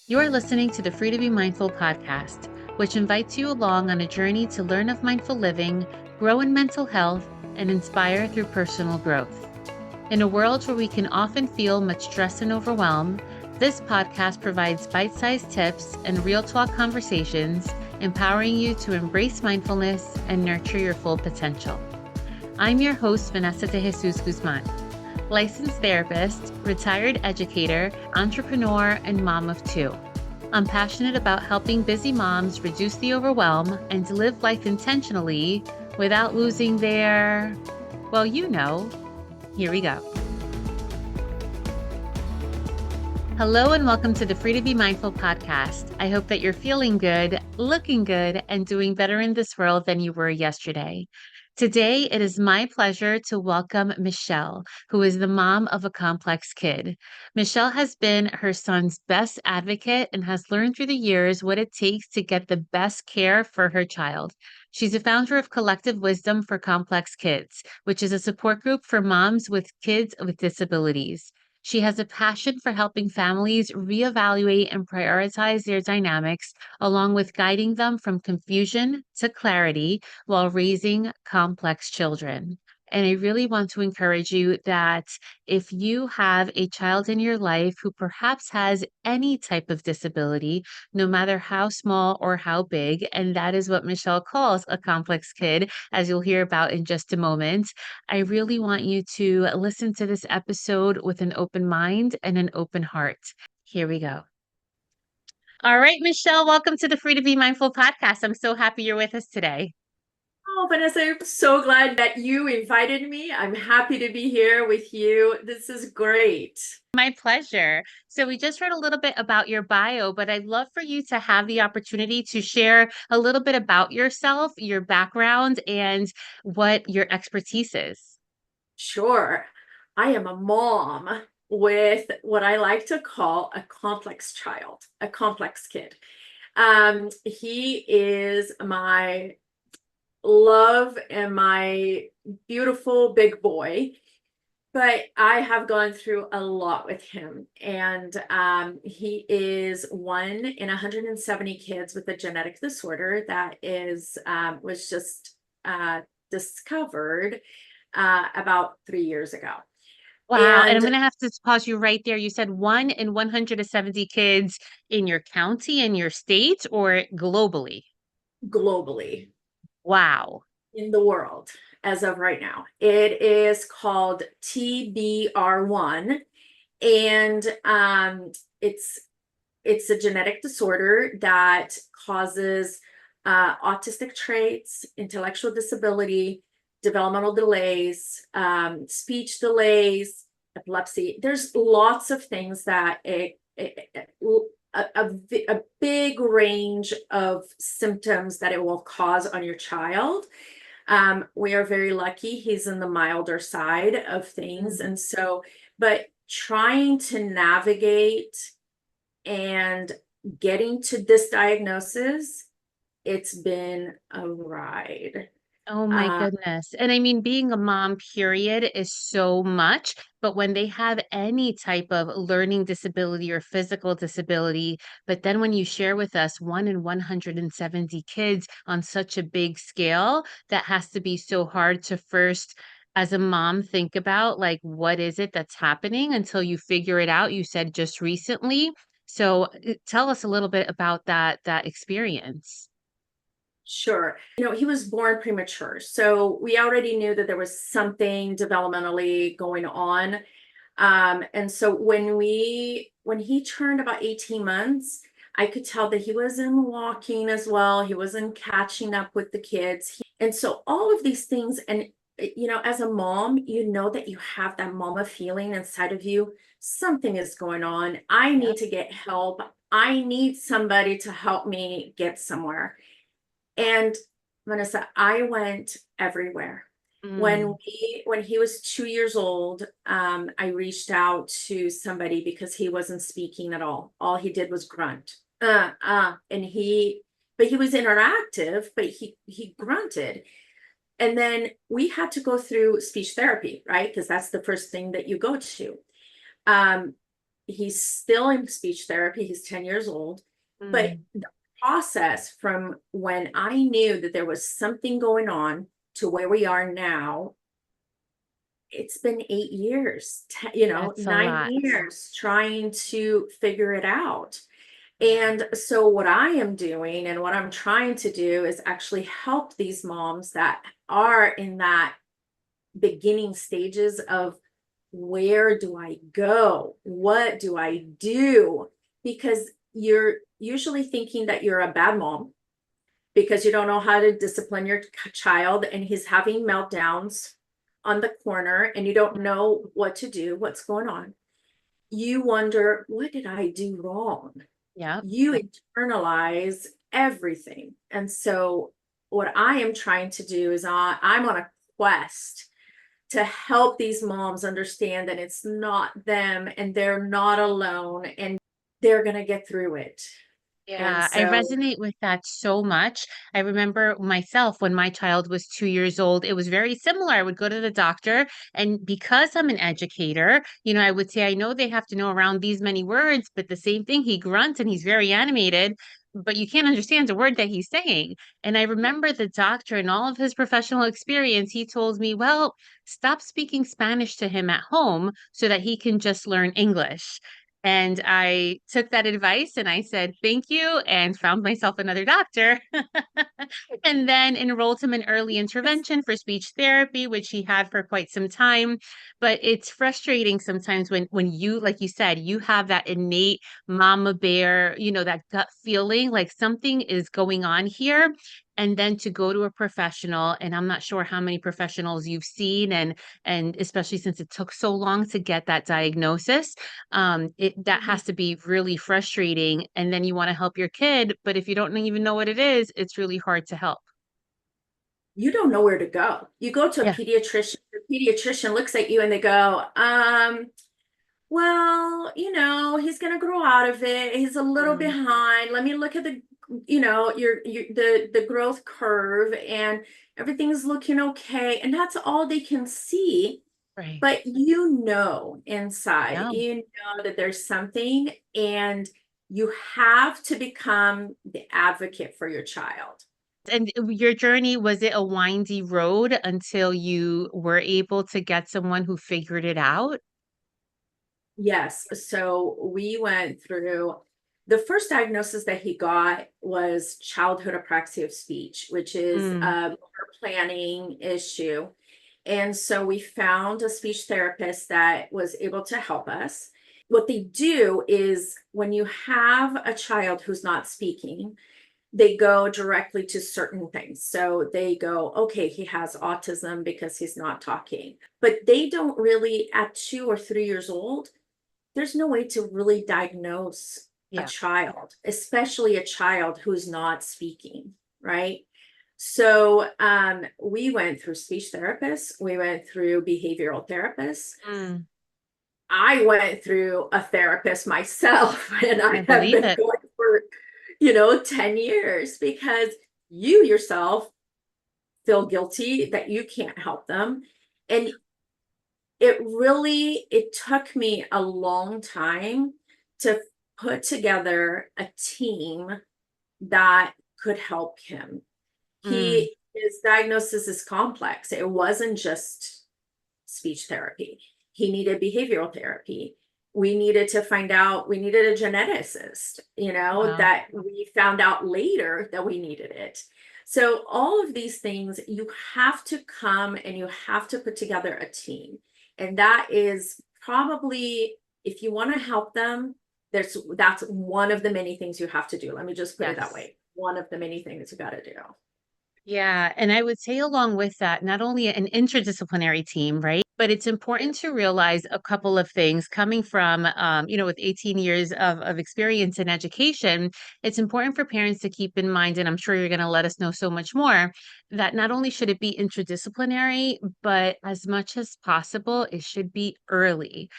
You're listening to the Free to Be Mindful podcast, which invites you along on a journey to learn of mindful living, grow in mental health, and inspire through personal growth. In a world where we can often feel much stress and overwhelm, this podcast provides bite-sized tips and real talk conversations, empowering you to embrace mindfulness and nurture your full potential. I'm your host, Vanessa de Jesus Guzman, licensed therapist, retired educator, entrepreneur, and mom of two. I'm passionate about helping busy moms reduce the overwhelm and to live life intentionally without losing their, well, here we go. Hello and welcome to the Free to Be Mindful podcast. I hope that you're feeling good, looking good, and doing better in this world than you were yesterday. Today, it is my pleasure to welcome Michelle, who is the mom of a complex kid. Michelle has been her son's best advocate and has learned through the years what it takes to get the best care for her child. She's a founder of Collective Wisdom for Complex Kids, which is a support group for moms with kids with disabilities. She has a passion for helping families reevaluate and prioritize their dynamics, along with guiding them from confusion to clarity while raising complex children. And I really want to encourage you that if you have a child in your life who perhaps has any type of disability, no matter how small or how big, and that is what Michelle calls a complex kid, as you'll hear about in just a moment, I really want you to listen to this episode with an open mind and an open heart. Here we go. All right, Michelle, welcome to the Free to Be Mindful podcast. I'm so happy you're with us today. Oh, Vanessa, I'm so glad that you invited me. I'm happy to be here with you. This is great. My pleasure. So, we just heard a little bit about your bio, but I'd love for you to have the opportunity to share a little bit about yourself, your background, and what your expertise is. Sure. I am a mom with what I like to call a complex child, a complex kid. He is my love and my beautiful big boy. But I have gone through a lot with him, and he is one in 170 kids with a genetic disorder that was just discovered about 3 years ago. Wow. And I'm And going to have to pause you right there. You said 1 in 170 kids in your county, in your state, or globally? globally, Wow. in the world, as of right now, it is called TBR1, and it's a genetic disorder that causes autistic traits, intellectual disability, developmental delays, speech delays, epilepsy. There's lots of things that a big range of symptoms that it will cause on your child. We are very lucky he's in the milder side of things. And so, but trying to navigate and getting to this diagnosis, it's been a ride. Oh my Uh, goodness. And I mean, being a mom, period, is so much. But when they have any type of learning disability or physical disability, but then when you share with us 1 in 170 kids on such a big scale, that has to be so hard to first, as a mom, think about like, what is it that's happening until you figure it out? You said just recently. So tell us a little bit about that experience. Sure. He was born premature. So we already knew that there was something developmentally going on. And so when he turned about 18 months, I could tell that he wasn't walking as well. He wasn't catching up with the kids. And so all of these things, and as a mom, you know that you have that mama feeling inside of you. Something is going on. I need to get help. I need somebody to help me get somewhere. And Vanessa, I went everywhere. Mm. When he was 2 years old, I reached out to somebody because he wasn't speaking at all. All he did was grunt. But he was interactive, but he grunted. And then we had to go through speech therapy, right? Because that's the first thing that you go to. Um, he's still in speech therapy. He's 10 years old. But Mm, the process from when I knew that there was something going on to where we are now, it's been 8 years, that's a 9 lot. years trying to figure it out. Yeah. And so, what I am doing and what I'm trying to do is actually help these moms that are in that beginning stages of, where do I go? What do I do? Because you're usually thinking that you're a bad mom because you don't know how to discipline your child and he's having meltdowns on the corner and you don't know what to do, what's going on. You wonder, what did I do wrong? Yeah. You internalize everything. And so, what I am trying to do is I'm on a quest to help these moms understand that it's not them and they're not alone and they're going to get through it. And Yeah, I so, resonate with that so much. I remember myself when my child was 2 years old, it was very similar. I would go to the doctor, and because I'm an educator, I would say, I know they have to know around these many words, but the same thing, he grunts and he's very animated, but you can't understand a word that he's saying. And I remember the doctor and all of his professional experience, he told me, well, stop speaking Spanish to him at home so that he can just learn English. And I took that advice and I said, thank you, and found myself another doctor. And then enrolled him in early intervention for speech therapy, which he had for quite some time. But it's frustrating sometimes when you, like you said, you have that innate mama bear, that gut feeling like something is going on here. And then to go to a professional, and I'm not sure how many professionals you've seen, and especially since it took so long to get that diagnosis, that has to be really frustrating. And then you want to help your kid, but if you don't even know what it is, it's really hard to help. you don't know where to go. You go to a Yeah. pediatrician, the pediatrician looks at you and they go, well, he's going to grow out of it. He's a little Mm, behind. Let me look at the, the growth curve and everything's looking okay. And that's all they can see. right. But inside, Yeah. that there's something, and you have to become the advocate for your child. And your journey, was it a windy road until you were able to get someone who figured it out? Yes. So we went through the first diagnosis that he got was childhood apraxia of speech, which is Mm, a planning issue. And so we found a speech therapist that was able to help us. What they do is when you have a child who's not speaking, they go directly to certain things. So they go, okay, he has autism because he's not talking. But they don't really, at 2 or 3 years old, there's no way to really diagnose a yeah. child, especially a child who's not speaking, right? So we went through speech therapists, we went through behavioral therapists. Mm, I went through a therapist myself, and I I have believe been it. going for, 10 years because you yourself feel guilty that you can't help them. And it took me a long time to put together a team that could help him. Mm, His diagnosis is complex. It wasn't just speech therapy. He needed behavioral therapy. We needed a geneticist, wow. that we found out later that we needed it. So all of these things, you have to come and you have to put together a team. And that is probably, if you want to help them, that's one of the many things you have to do. Let me just put it that Yes. way. One of the many things you got to do. Yeah, and I would say along with that, not only an interdisciplinary team, right? But it's important to realize a couple of things coming from, with 18 years of experience in education, it's important for parents to keep in mind, and I'm sure you're going to let us know so much more, that not only should it be interdisciplinary, but as much as possible, it should be early.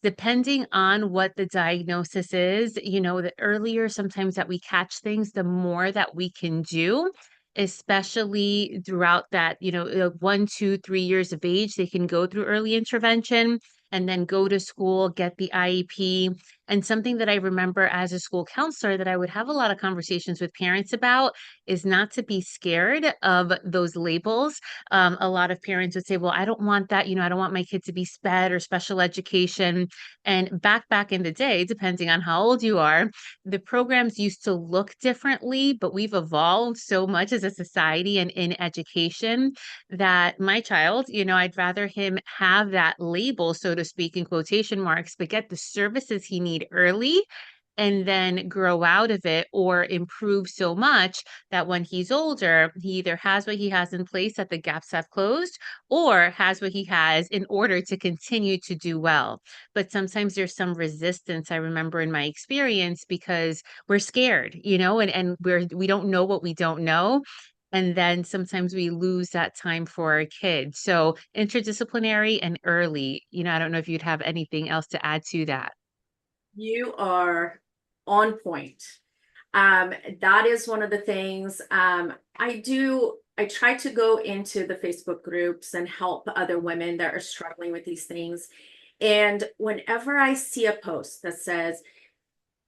Depending on what the diagnosis is, the earlier sometimes that we catch things, the more that we can do, especially throughout that, 1, 2, 3 years of age, they can go through early intervention. and then go to school, get the IEP. And something that I remember as a school counselor that I would have a lot of conversations with parents about is not to be scared of those labels. A lot of parents would say, well, I don't want that. I don't want my kid to be SPED or special education. And back in the day, depending on how old you are, the programs used to look differently, but we've evolved so much as a society and in education that my child, I'd rather him have that label, so to speak, in quotation marks, but get the services he need early and then grow out of it or improve so much that when he's older, he either has what he has in place that the gaps have closed or has what he has in order to continue to do well. But sometimes there's some resistance, I remember in my experience, because we're scared, and we don't know what we don't know. And then sometimes we lose that time for our kids. So interdisciplinary and early, I don't know if you'd have anything else to add to that. You are on point. That is one of the things I try to go into the Facebook groups and help other women that are struggling with these things. And whenever I see a post that says,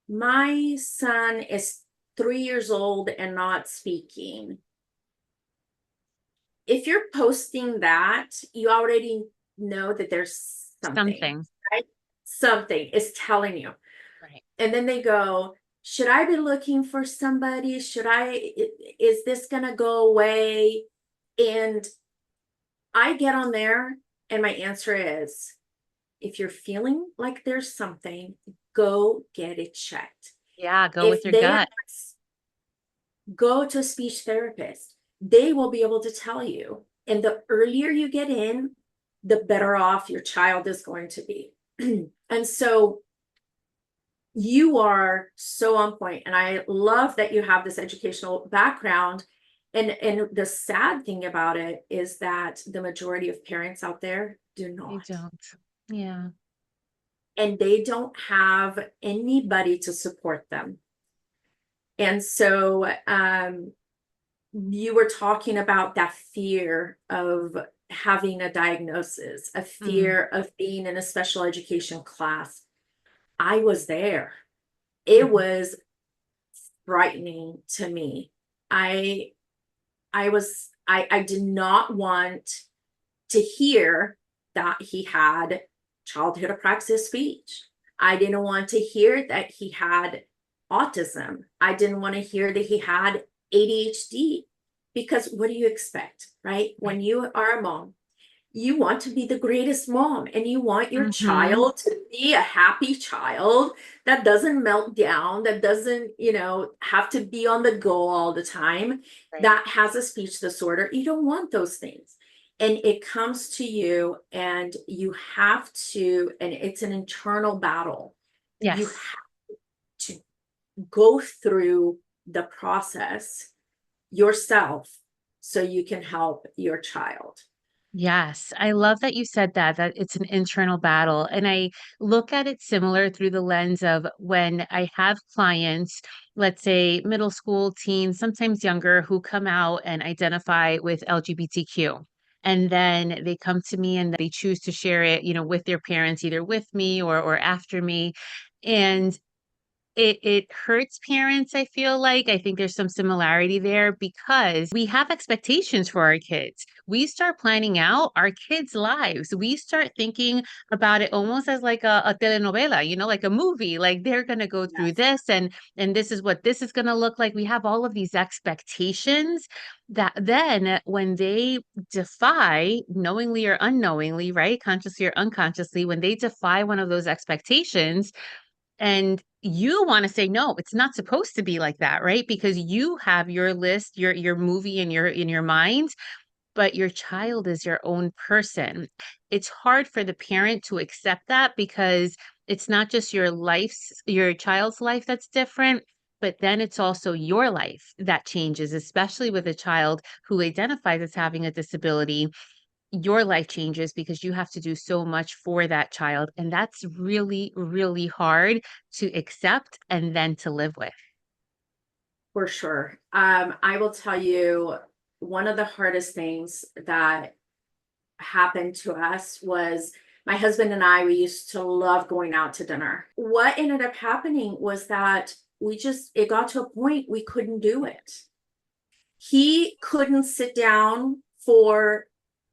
my son is 3 years old and not speaking, if you're posting that, you already know that there's something, Something. right? Something is telling you. Right. And then they go, should I be looking for somebody? Is this going to go away? And I get on there and my answer is, if you're feeling like there's something, go get it checked. Yeah, go If with your they gut. go to a speech therapist, they will be able to tell you. And the earlier you get in, the better off your child is going to be. And so you are so on point, and I love that you have this educational background. And the sad thing about it is that the majority of parents out there do You not, don't. Yeah. and they don't have anybody to support them. And so you were talking about that fear of having a diagnosis, a Mm, fear of being in a special education class. I was there. It mhm. was frightening to me. I I did not want to hear that he had childhood apraxia speech. I didn't want to hear that he had autism. I didn't want to hear that he had ADHD, because what do you expect, right? Right. When you are a mom, you want to be the greatest mom, and you want your Mhm. child to be a happy child that doesn't melt down, that doesn't, have to be on the go all the time, Right. that has a speech disorder. You don't want those things. And it comes to you, and you have to, and it's an internal battle. You Yes. have to go through the process yourself so you can help your child. Yes, I love that you said that it's an internal battle. And I look at it similar through the lens of when I have clients, let's say middle school, teens, sometimes younger, who come out and identify with LGBTQ. And then they come to me and they choose to share it, with their parents, either with me or after me. And it hurts parents, I feel like. I think there's some similarity there because we have expectations for our kids. We start planning out our kids' lives. We start thinking about it almost as like a telenovela, like a movie. Like they're gonna go through Yes. this and this is what this is gonna look like. We have all of these expectations that then when they defy, knowingly or unknowingly, right? Consciously or unconsciously, when they defy one of those expectations, and you wanna say, "No, it's not supposed to be like that," right? Because you have your list, your movie in your mind, but your child is your own person. It's hard for the parent to accept that because it's not just your child's life that's different, but then it's also your life that changes, especially with a child who identifies as having a disability. Your life changes because you have to do so much for that child. And that's really, really hard to accept and then to live with. For sure. I will tell you, one of the hardest things that happened to us was My husband and I, we used to love going out to dinner. What ended up happening was that it got to a point we couldn't do it. He couldn't sit down for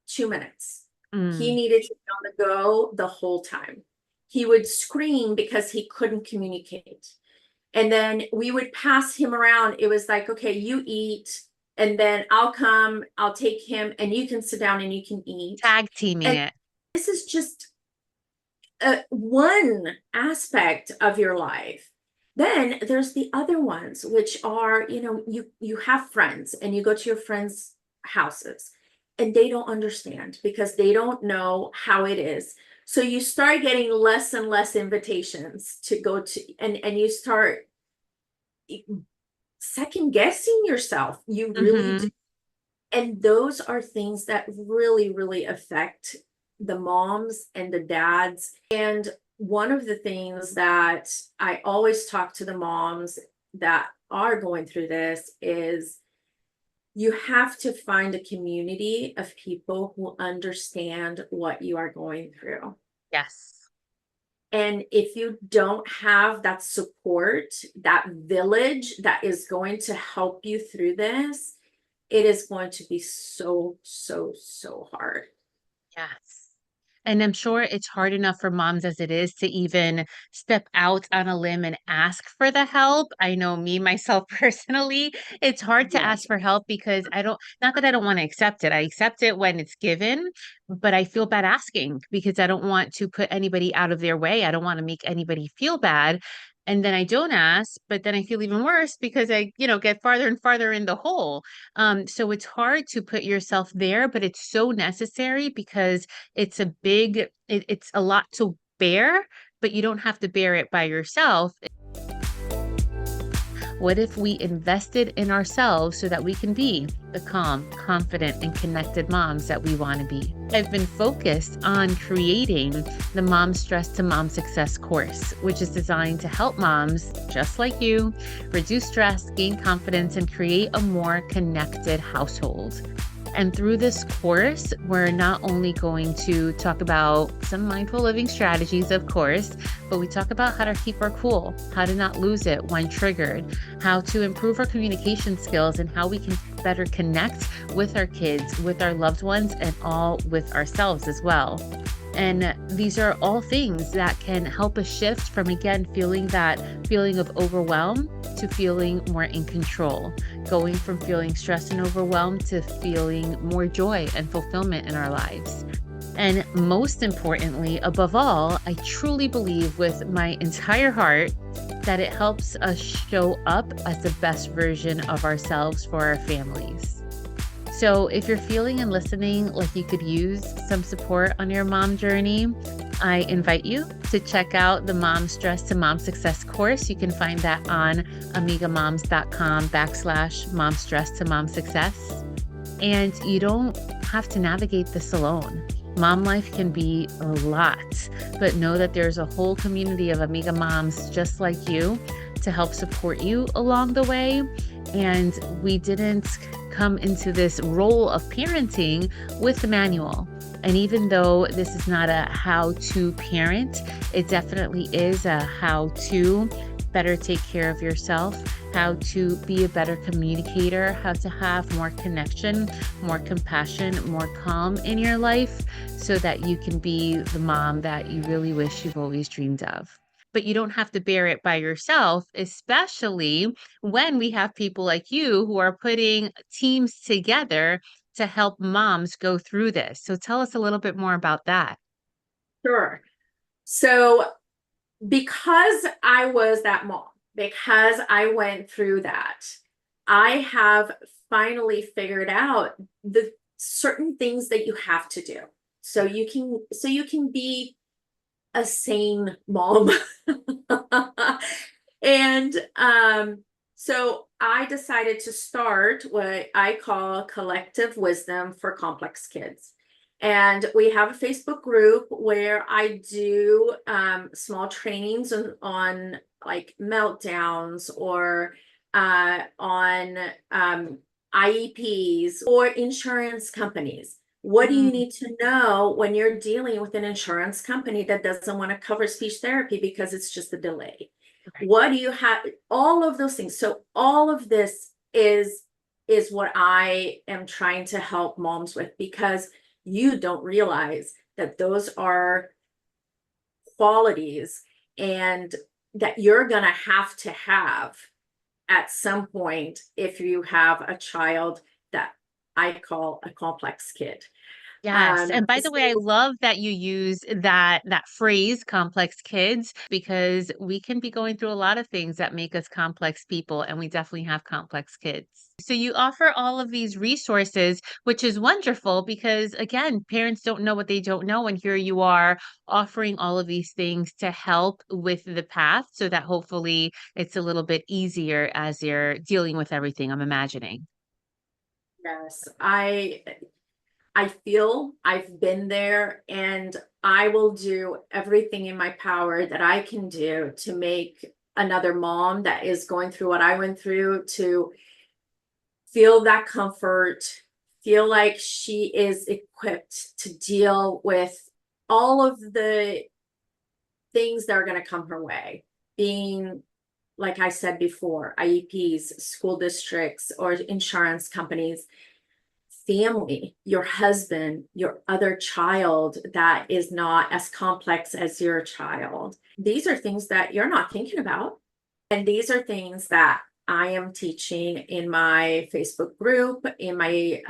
2 minutes. He Mm. needed to be on the go the whole time. He would scream because he couldn't communicate. And then we would pass him around. It was like, okay, you eat, and then I'll come, I'll take him, and you can sit down and you can eat. Tag teaming And it. this is just one aspect of your life. Then there's the other ones, which are, you have friends and you go to your friends' houses and they don't understand because they don't know how it is. So you start getting less and less invitations to go to, and you start second guessing yourself. You really do. Mm-hmm. And those are things that really, really affect the moms and the dads. And one of the things that I always talk to the moms that are going through this is you have to find a community of people who understand what you are going through. Yes. And if you don't have that support, that village that is going to help you through this, it is going to be so, so, so hard. Yes. And I'm sure it's hard enough for moms as it is to even step out on a limb and ask for the help. I know me, myself personally, it's hard to Yeah. ask for help because not that I don't want to accept it. I accept it when it's given, but I feel bad asking because I don't want to put anybody out of their way. I don't want to make anybody feel bad. And then I don't ask, but then I feel even worse because I, get farther and farther in the hole. So it's hard to put yourself there, but it's so necessary because it's a lot to bear, but you don't have to bear it by yourself. What if we invested in ourselves so that we can be the calm, confident, and connected moms that we want to be? I've been focused on creating the Mom Stress to Mom Success course, which is designed to help moms just like you reduce stress, gain confidence, and create a more connected household. And through this course, we're not only going to talk about some mindful living strategies, of course, but we talk about how to keep our cool, how to not lose it when triggered, how to improve our communication skills, and how we can better connect with our kids, with our loved ones, and all with ourselves as well. And these are all things that can help us shift from, again, feeling that feeling of overwhelm to feeling more in control, going from feeling stressed and overwhelmed to feeling more joy and fulfillment in our lives. And most importantly, above all, I truly believe with my entire heart that it helps us show up as the best version of ourselves for our families. So if you're feeling and listening like you could use some support on your mom journey, I invite you to check out the Mom Stress to Mom Success course. You can find that on amigamoms.com/Mom Stress to Mom Success. And you don't have to navigate this alone. Mom life can be a lot, but know that there's a whole community of Amiga moms just like you to help support you along the way. And we didn't come into this role of parenting with the manual. And even though this is not a how to parent, it definitely is a how to better take care of yourself, how to be a better communicator, how to have more connection, more compassion, more calm in your life so that you can be the mom that you really wish you've always dreamed of. But you don't have to bear it by yourself, especially when we have people like you who are putting teams together to help moms go through this. So tell us a little bit more about that. Sure. So because I was that mom, because I went through that, I have finally figured out the certain things that you have to do. So you can be a sane mom. And so I decided to start what I call collective wisdom for complex kids. And we have a Facebook group where I do small trainings on like meltdowns or on IEPs or insurance companies. What do you Mm, need to know when you're dealing with an insurance company that doesn't want to cover speech therapy because it's just a delay? okay. What do you have? All of those things. So all of this is what I am trying to help moms with, because you don't realize that those are qualities and that you're going to have at some point if you have a child that I call a complex kid. Yes. And by the way, I So love that you use that phrase complex kids because we can be going through a lot of things that make us complex people and we definitely have complex kids. So you offer all of these resources, which is wonderful because again, parents don't know what they don't know and here you are offering all of these things to help with the path so that hopefully it's a little bit easier as you're dealing with everything, I'm imagining. yes, I feel I've been there, and I will do everything in my power that I can do to make another mom that is going through what I went through to feel that comfort, feel like she is equipped to deal with all of the things that are going to come her way. Being, like I said before, IEPs, school districts, or insurance companies, family, your husband, your other child that is not as complex as your child. These are things that you're not thinking about. And these are things that I am teaching in my Facebook group, in my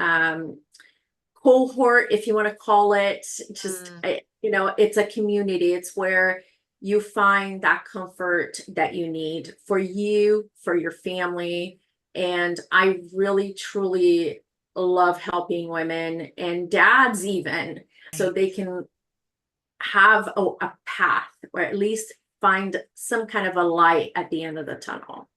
cohort, if you want to call it. Just, Mm, it's a community. It's where you find that comfort that you need for you, for your family. And I really, truly love helping women and dads, even so right. they can have a path, or at least find some kind of a light at the end of the tunnel.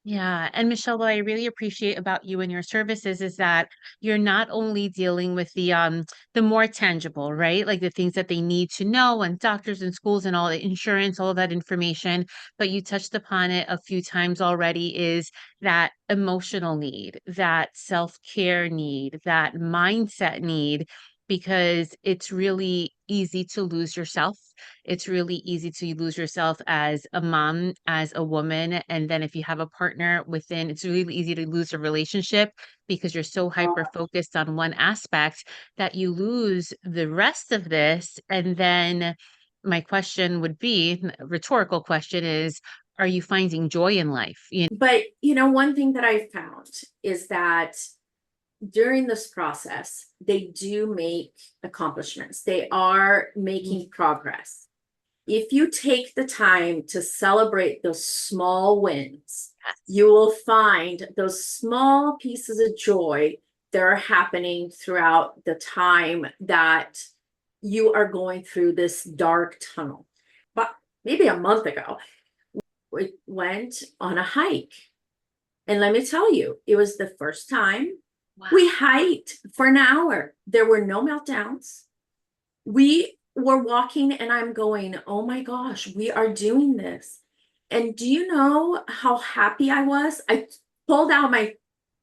Yeah. And Michelle, what I really appreciate about you and your services is that you're not only dealing with the more tangible, right? Like the things that they need to know and doctors and schools and all the insurance, all of that information, but you touched upon it a few times already is that emotional need, that self-care need, that mindset need, because it's really easy to lose yourself. It's really easy to lose yourself as a mom, as a woman. And then if you have a partner within, it's really easy to lose a relationship because you're so hyper focused on one aspect that you lose the rest of this. And then my question would be, rhetorical question is, are you finding joy in life? But one thing that I found is that during this process, they do make accomplishments. They are Mm, making progress. If you take the time to celebrate those small wins, yes. you will find those small pieces of joy that are happening throughout the time that you are going through this dark tunnel. But maybe a month ago, we went on a hike. And let me tell you, it was the first time we Wow. hiked for an hour. There were no meltdowns. We were walking, and I'm going, oh my gosh, we are doing this. And do you know how happy I was? I pulled out my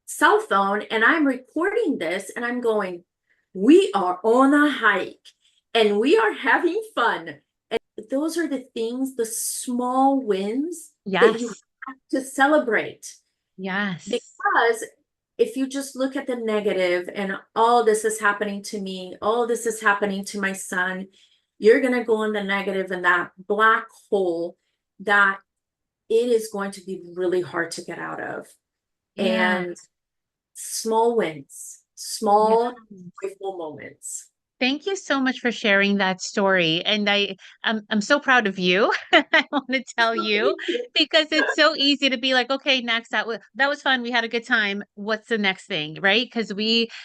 cell phone and I'm recording this, and I'm going, we are on a hike and we are having fun. And those are the things, the small wins that you Yes. have to celebrate. Yes. Because if you just look at the negative and, oh, this is happening to me, oh, this is happening to my son, you're going to go in the negative and that black hole that it is going to be really hard to get out of. Yeah. And small wins, Yeah. small, joyful moments. Thank you so much for sharing that story. And I'm so proud of you. I want to tell you Thank you. because it's so easy to be like, okay, next that was fun. We had a good time. What's the next thing? Right? Because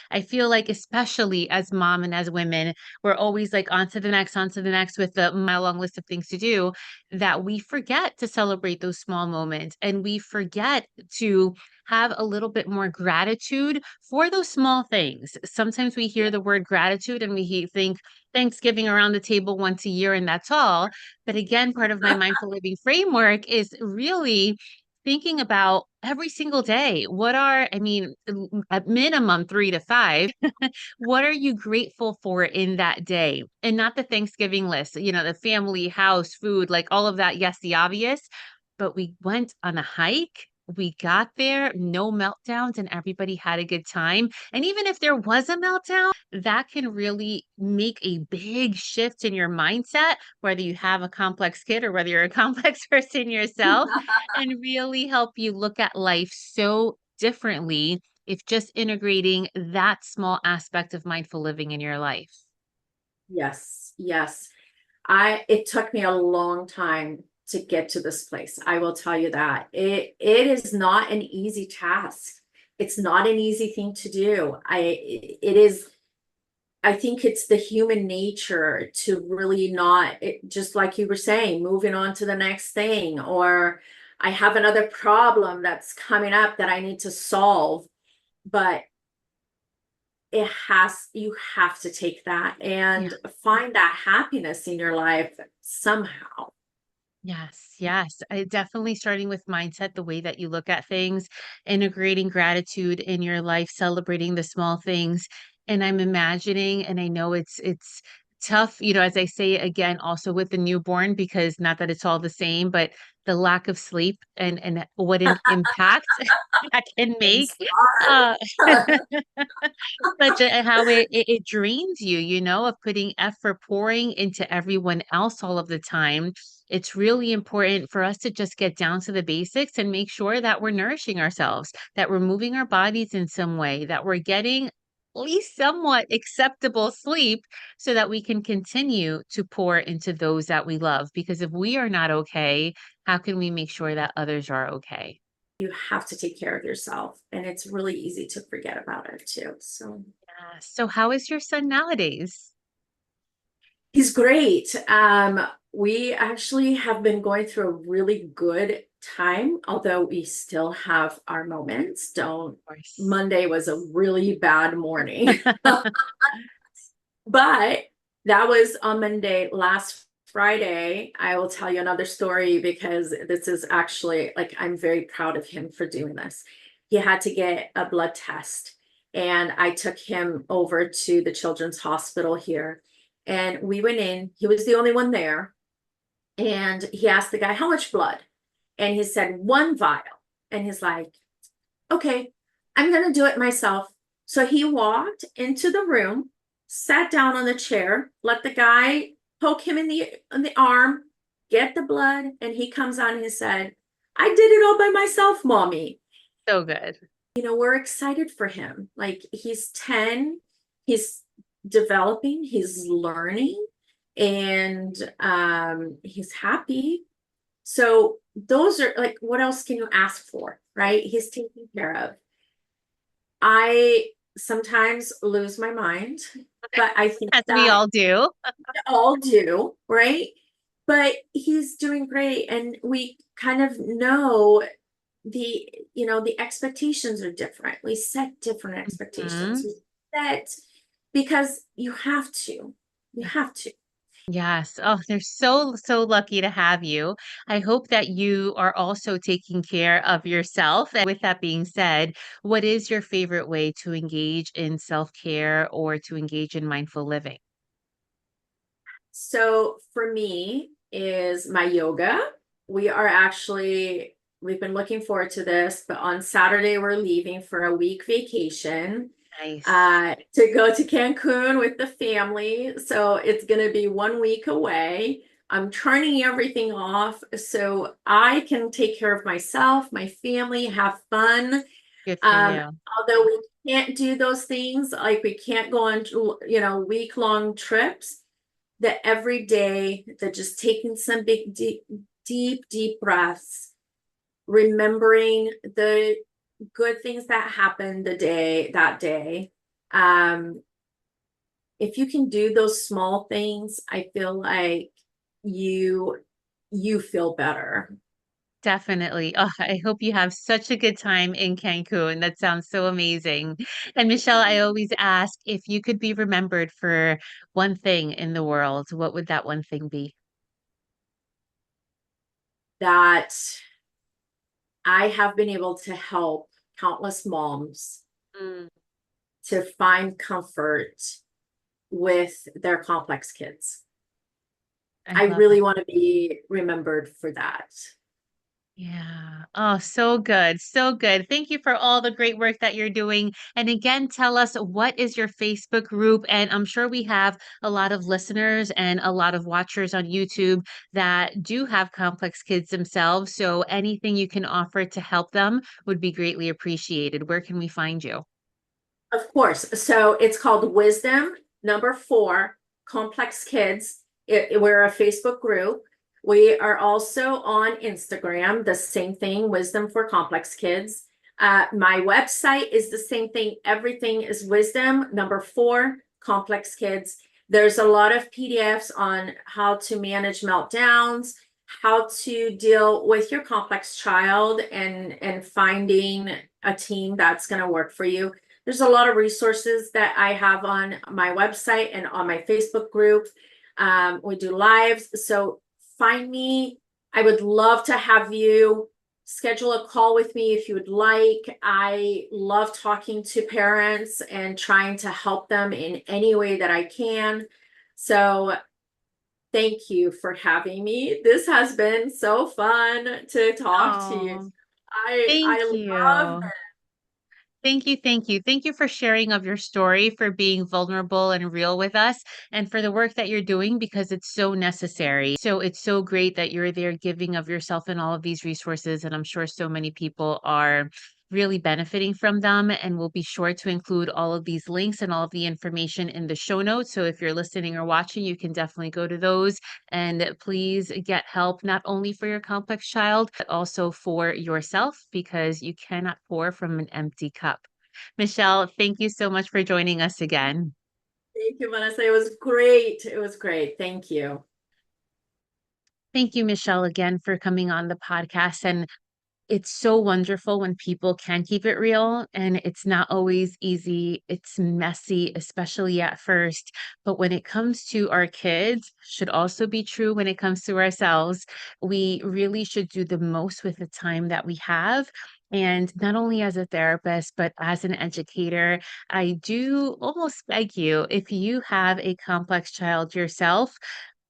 I feel like especially as mom and as women, we're always like on to the next with the mile long list of things to do that we forget to celebrate those small moments and we forget to have a little bit more gratitude for those small things. Sometimes we hear Yeah. the word gratitude and we think Thanksgiving around the table once a year and that's all. But again, part of my mindful living framework is really thinking about every single day, what are, I mean, at minimum 3 to 5, what are you grateful for in that day? And not the Thanksgiving list, the family, house, food, like all of that. Yes, the obvious, but we went on a hike. We got there, no meltdowns, and everybody had a good time. And even if there was a meltdown, that can really make a big shift in your mindset, whether you have a complex kid or whether you're a complex person yourself, and really help you look at life so differently if just integrating that small aspect of mindful living in your life. Yes, yes. It took me a long time to get to this place. I will tell you that. It is not an easy task. It's not an easy thing to do. It is, I think it's the human nature to really not, just like you were saying, moving on to the next thing, or I have another problem that's coming up that I need to solve. But you have to take that Yeah. and find that happiness in your life somehow. Yes, yes. Definitely starting with mindset, the way that you look at things, integrating gratitude in your life, celebrating the small things. And I'm imagining, and I know it's tough, as I say again, also with the newborn, because not that it's all the same, but the lack of sleep and what an impact that can make. It's Uh, hard. but how it drains you, of putting effort, pouring into everyone else all of the time. It's really important for us to just get down to the basics and make sure that we're nourishing ourselves, that we're moving our bodies in some way, that we're getting at least somewhat acceptable sleep so that we can continue to pour into those that we love. Because if we are not okay, how can we make sure that others are okay? You have to take care of yourself, and it's really easy to forget about it too. So Yeah. So, how is your son nowadays? he's great. We actually have been going through a really good time, although we still have our moments. Don't Of course. Monday was a really bad morning. But that was on Monday. Last Friday, I will tell you another story because this is actually like I'm very proud of him for doing this. He had to get a blood test, and I took him over to the children's hospital here. And we went in, he was the only one there. And he asked the guy, "How much blood?" And he said, "One vial." And he's like, "Okay, I'm going to do it myself." So he walked into the room, sat down on the chair, let the guy poke him in the arm, get the blood, and he comes on and he said, "I did it all by myself, mommy." So good. We're excited for him. Like he's 10, he's developing, he's learning, and he's happy. So those are like, what else can you ask for, right? He's taken care of. I sometimes lose my mind, but I think As we that all do. all do, right? But he's doing great, and we kind of know the expectations are different. We set different expectations. Mhm. We set because you have to. You have to. Yes. Oh, they're so, so lucky to have you. I hope that you are also taking care of yourself. And with that being said, what is your favorite way to engage in self-care or to engage in mindful living? So for me is my yoga. We've been looking forward to this, but on Saturday we're leaving for a week vacation Nice. to go to Cancun with the family. So it's going to be 1 week away. I'm turning everything off so I can take care of myself, my family, have fun. Good for Um, you. Although we can't do those things, like we can't go on, week-long trips, that every day that just taking some big, deep breaths, remembering the good things that happened that day. Um, if you can do those small things, I feel like you you feel better. Definitely. Oh, I hope you have such a good time in Cancun. That sounds so amazing. And Michelle, I always ask if you could be remembered for one thing in the world, what would that one thing be? That I have been able to help countless moms Mm, to find comfort with their complex kids. I I love it. really want to be remembered for that. Yeah. Oh, so good. So good. Thank you for all the great work that you're doing. And again, tell us what is your Facebook group? And I'm sure we have a lot of listeners and a lot of watchers on YouTube that do have complex kids themselves. So anything you can offer to help them would be greatly appreciated. Where can we find you? Of course. So it's called Wisdom Number Four Complex Kids. We're a Facebook group. We are also on Instagram, the same thing, Wisdom for Complex Kids. My website is the same thing. Everything is Wisdom Number Four Complex Kids. There's a lot of PDFs on how to manage meltdowns, how to deal with your complex child, and finding a team that's going to work for you. There's a lot of resources that I have on my website and on my Facebook group. We do lives. So find me. I would love to have you schedule a call with me if you would like. I love talking to parents and trying to help them in any way that I can. So thank you for having me. This has been so fun to talk to you. Oh, I thank love you. Thank you, thank you. Thank you for sharing of your story, for being vulnerable and real with us, and for the work that you're doing because it's so necessary. So it's so great that you're there giving of yourself and all of these resources. And I'm sure so many people are really benefiting from them. And we'll be sure to include all of these links and all of the information in the show notes. So if you're listening or watching, you can definitely go to those and please get help not only for your complex child, but also for yourself because you cannot pour from an empty cup. Michelle, thank you so much for joining us again. Thank you, Vanessa. It was great. It was great. Thank you. Thank you, Michelle, again for coming on the podcast. And it's so wonderful when people can keep it real, and it's not always easy. It's messy, especially at first. But when it comes to our kids, should also be true when it comes to ourselves. We really should do the most with the time that we have. And not only as a therapist, but as an educator, I do almost beg you, if you have a complex child yourself,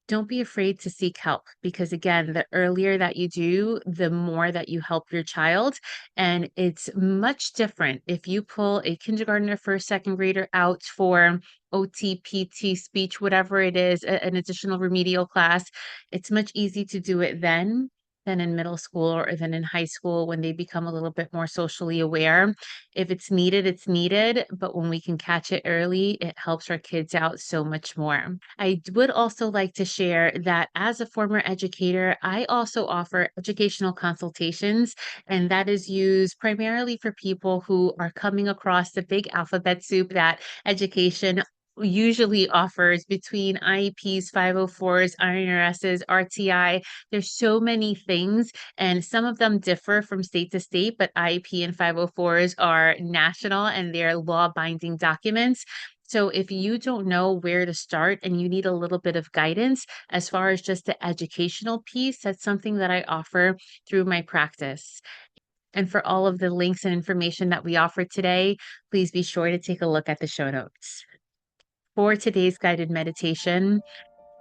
don't be afraid to seek help because, again, the earlier that you do, the more that you help your child. And it's much different if you pull a kindergartner, first, second grader out for OT, PT, speech, whatever it is, an additional remedial class. It's much easy to do it then than in middle school or than in high school when they become a little bit more socially aware. If it's needed, it's needed. But when we can catch it early, it helps our kids out so much more. Would also like to share that as a former educator, I also offer educational consultations, and that is used primarily for people who are coming across the big alphabet soup that education usually offers between IEPs, 504s, INRSs, RTI. There's so many things, and some of them differ from state to state, but IEP and 504s are national and they're law binding documents. So if you don't know where to start and you need a little bit of guidance as far as just the educational piece, that's something that I offer through my practice. And for all of the links and information that we offer today, please be sure to take a look at the show notes. For today's guided meditation,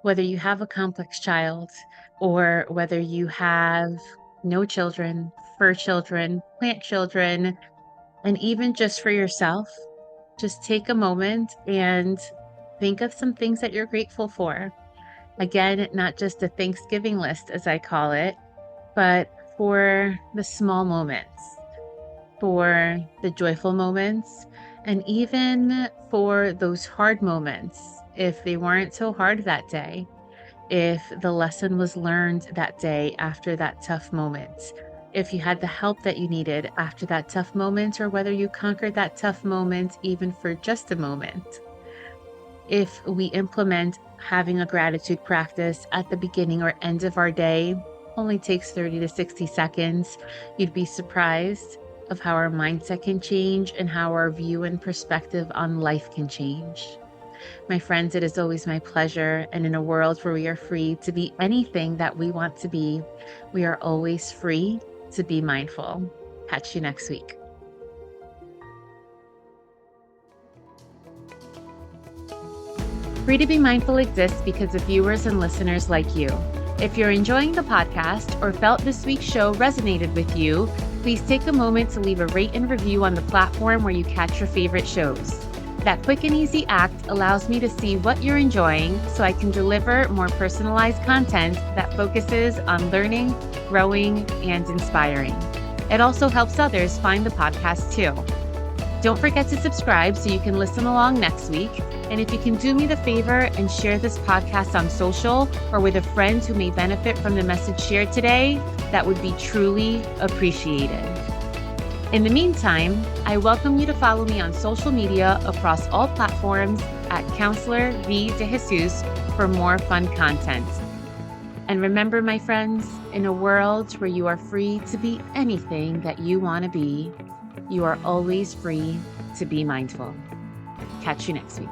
whether you have a complex child or whether you have no children, fur children, plant children, and even just for yourself, just take a moment and think of some things that you're grateful for. Again, not just a Thanksgiving list, as I call it, but for the small moments, for the joyful moments, and even for those hard moments, if they weren't so hard that day, if the lesson was learned that day after that tough moment, if you had the help that you needed after that tough moment, or whether you conquered that tough moment even for just a moment. If we implement having a gratitude practice at the beginning or end of our day, only takes 30 to 60 seconds, you'd be surprised of how our mindset can change and how our view and perspective on life can change. My friends, it is always my pleasure. And in a world where we are free to be anything that we want to be, we are always free to be mindful. Catch you next week. Free to Be Mindful exists because of viewers and listeners like you. If you're enjoying the podcast or felt this week's show resonated with you, please take a moment to leave a rate and review on the platform where you catch your favorite shows. That quick and easy act allows me to see what you're enjoying so I can deliver more personalized content that focuses on learning, growing, and inspiring. It also helps others find the podcast too. Don't forget to subscribe so you can listen along next week. And if you can do me the favor and share this podcast on social or with a friend who may benefit from the message shared today, that would be truly appreciated. In the meantime, I welcome you to follow me on social media across all platforms at Counselor V. De Jesus for more fun content. And remember, my friends, in a world where you are free to be anything that you want to be, you are always free to be mindful. Catch you next week.